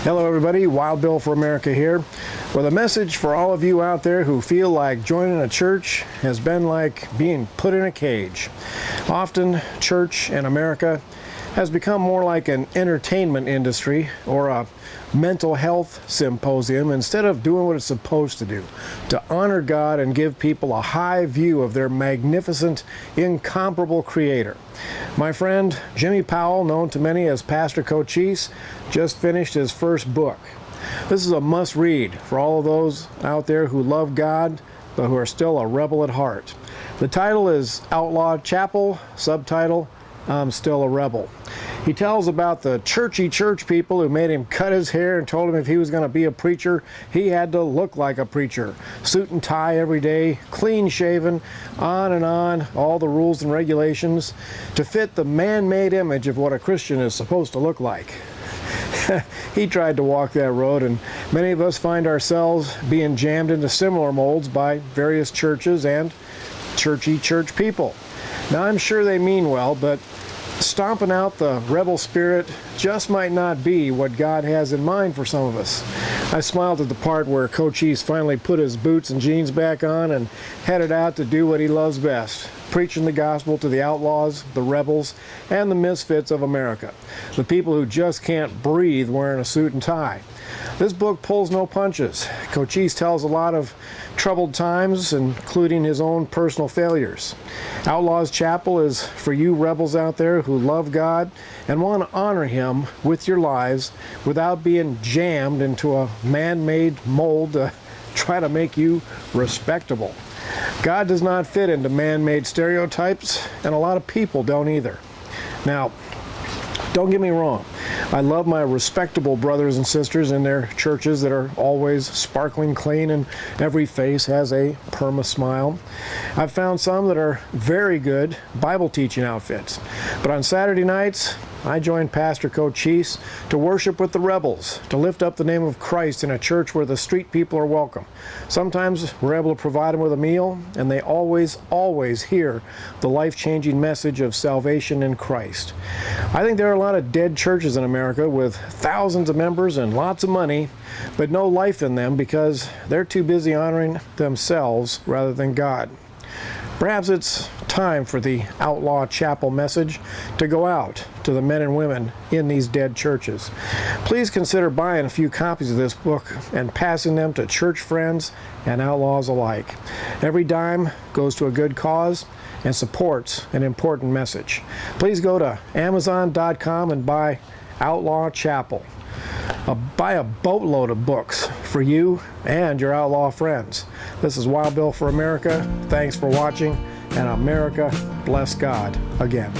Hello everybody, Wild Bill for America here, with a message for all of you out there who feel like joining a church has been like being put in a cage. Often, church in America has become more like an entertainment industry or a mental health symposium instead of doing what it's supposed to do, to honor God and give people a high view of their magnificent, incomparable Creator. My friend Jimmy Powell, known to many as Pastor Cochise, just finished his first book. This is a must-read for all of those out there who love God but who are still a rebel at heart. The title is Outlaw Chapel, subtitle, I'm Still a Rebel. He tells about the churchy church people who made him cut his hair and told him if he was going to be a preacher, he had to look like a preacher. Suit and tie every day, clean shaven, on, all the rules and regulations to fit the man-made image of what a Christian is supposed to look like. He tried to walk that road, and many of us find ourselves being jammed into similar molds by various churches and churchy church people. Now, I'm sure they mean well, but stomping out the rebel spirit just might not be what God has in mind for some of us. I smiled at the part where Cochise finally put his boots and jeans back on and headed out to do what he loves best, preaching the gospel to the outlaws, the rebels, and the misfits of America, the people who just can't breathe wearing a suit and tie. This book pulls no punches. Cochise tells a lot of troubled times, including his own personal failures. Outlaws Chapel is for you rebels out there who love God and want to honor Him with your lives without being jammed into a man-made mold to try to make you respectable. God does not fit into man-made stereotypes, and a lot of people don't either. Now, don't get me wrong. I love my respectable brothers and sisters in their churches that are always sparkling clean and every face has a perma-smile. I've found some that are very good Bible teaching outfits. But on Saturday nights, I joined Pastor Cochise to worship with the rebels, to lift up the name of Christ in a church where the street people are welcome. Sometimes we're able to provide them with a meal, and they always hear the life-changing message of salvation in Christ. I think there are a lot of dead churches in America with thousands of members and lots of money, but no life in them because they're too busy honoring themselves rather than God. Perhaps it's time for the Outlaw Chapel message to go out to the men and women in these dead churches. Please consider buying a few copies of this book and passing them to church friends and outlaws alike. Every dime goes to a good cause and supports an important message. Please go to Amazon.com and buy Outlaw Chapel. Buy a boatload of books for you and your outlaw friends. This is Wild Bill for America. Thanks for watching, and America bless God again.